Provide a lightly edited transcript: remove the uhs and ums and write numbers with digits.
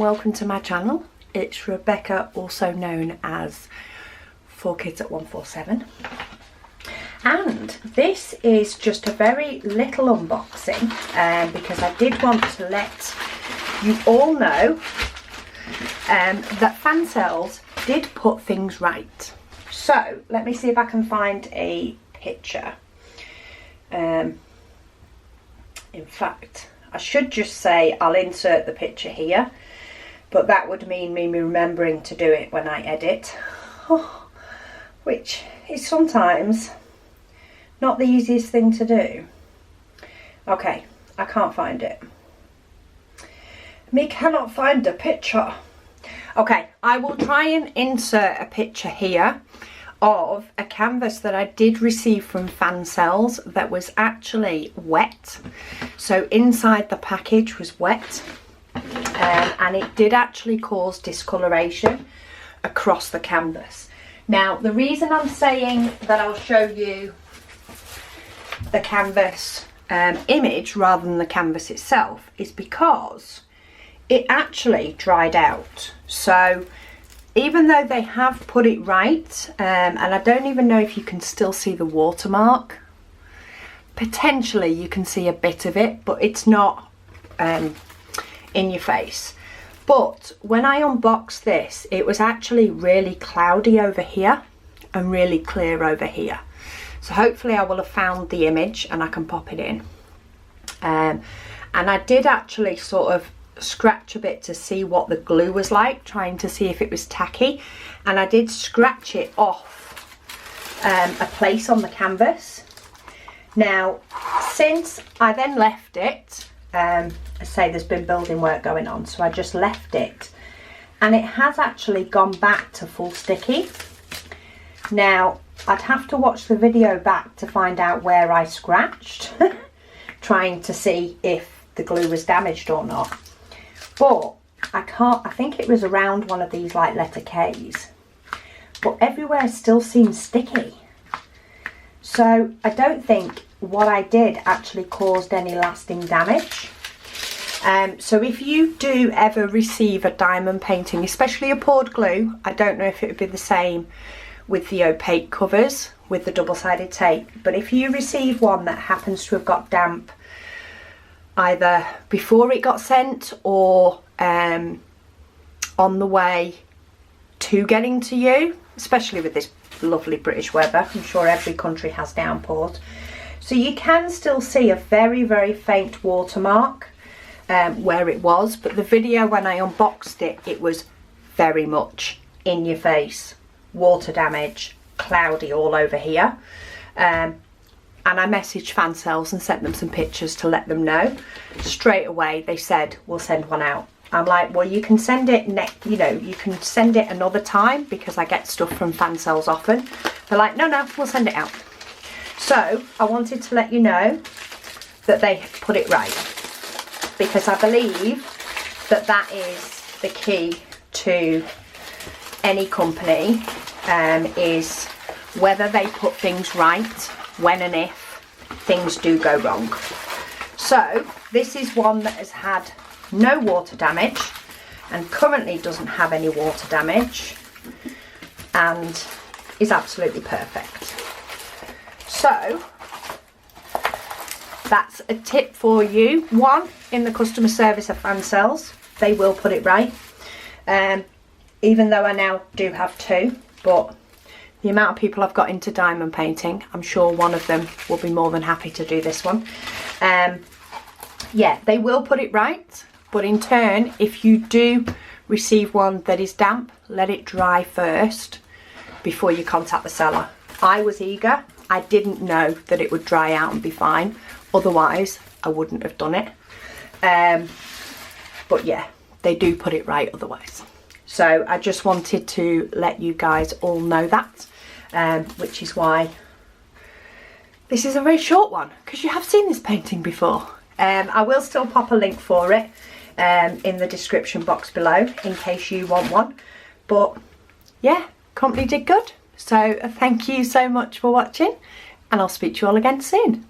welcome to my channel. It's Rebecca, also known as 4Kids at 147. And this is just a very little unboxing because I did want to let you all know that Fansells did put things right. So let me see if I can find a picture. In fact, I should just say I'll insert the picture here, but that would mean me remembering to do it when I edit, which is sometimes not the easiest thing to do. Okay, I can't find it. Me cannot find the picture. Okay, I will try and insert a picture here of a canvas that I did receive from Fansells that was actually wet. So inside the package was wet, and it did actually cause discoloration across the canvas. Now, the reason I'm saying that I'll show you the canvas image rather than the canvas itself is because it actually dried out. So even though they have put it right, and I don't even know if you can still see the watermark, potentially you can see a bit of it, but it's not in your face. But when I unboxed this, it was actually really cloudy over here and really clear over here. So hopefully I will have found the image and I can pop it in. And I did actually sort of scratch a bit to see what the glue was like, trying to see if it was tacky, and I did scratch it off a place on the canvas. Now, since I then left it, I say there's been building work going on, so I just left it, and it has actually gone back to full sticky. Now, I'd have to watch the video back to find out where I scratched, trying to see if the glue was damaged or not. But I think it was around one of these like letter K's, but everywhere still seems sticky. So I don't think what I did actually caused any lasting damage. So if you do ever receive a diamond painting, especially a poured glue, I don't know if it would be the same with the opaque covers with the double-sided tape, but if you receive one that happens to have got damp either before it got sent or on the way to getting to you, especially with this lovely British weather, I'm sure every country has downpours, so you can still see a very, very faint watermark where it was, but the video when I unboxed it, it was very much in your face, water damage, cloudy all over here. And I messaged Fansells and sent them some pictures to let them know. Straight away they said, we'll send one out. I'm like, well, you can send it you can send it another time because I get stuff from Fansells often. They're like, no, we'll send it out. So I wanted to let you know that they put it right, because I believe that that is the key to any company, is whether they put things right when and if things do go wrong. So this is one that has had no water damage and currently doesn't have any water damage and is absolutely perfect. So that's a tip for you. One, in the customer service of Fansells, they will put it right. Even though I now do have two, but the amount of people I've got into diamond painting, I'm sure one of them will be more than happy to do this one. Yeah, they will put it right, but in turn, if you do receive one that is damp, let it dry first before you contact the seller. I was eager. I didn't know that it would dry out and be fine. Otherwise, I wouldn't have done it. But yeah, they do put it right otherwise. So I just wanted to let you guys all know that, which is why this is a very short one, because you have seen this painting before. I will still pop a link for it in the description box below in case you want one. But yeah, company did good. So thank you so much for watching, and I'll speak to you all again soon.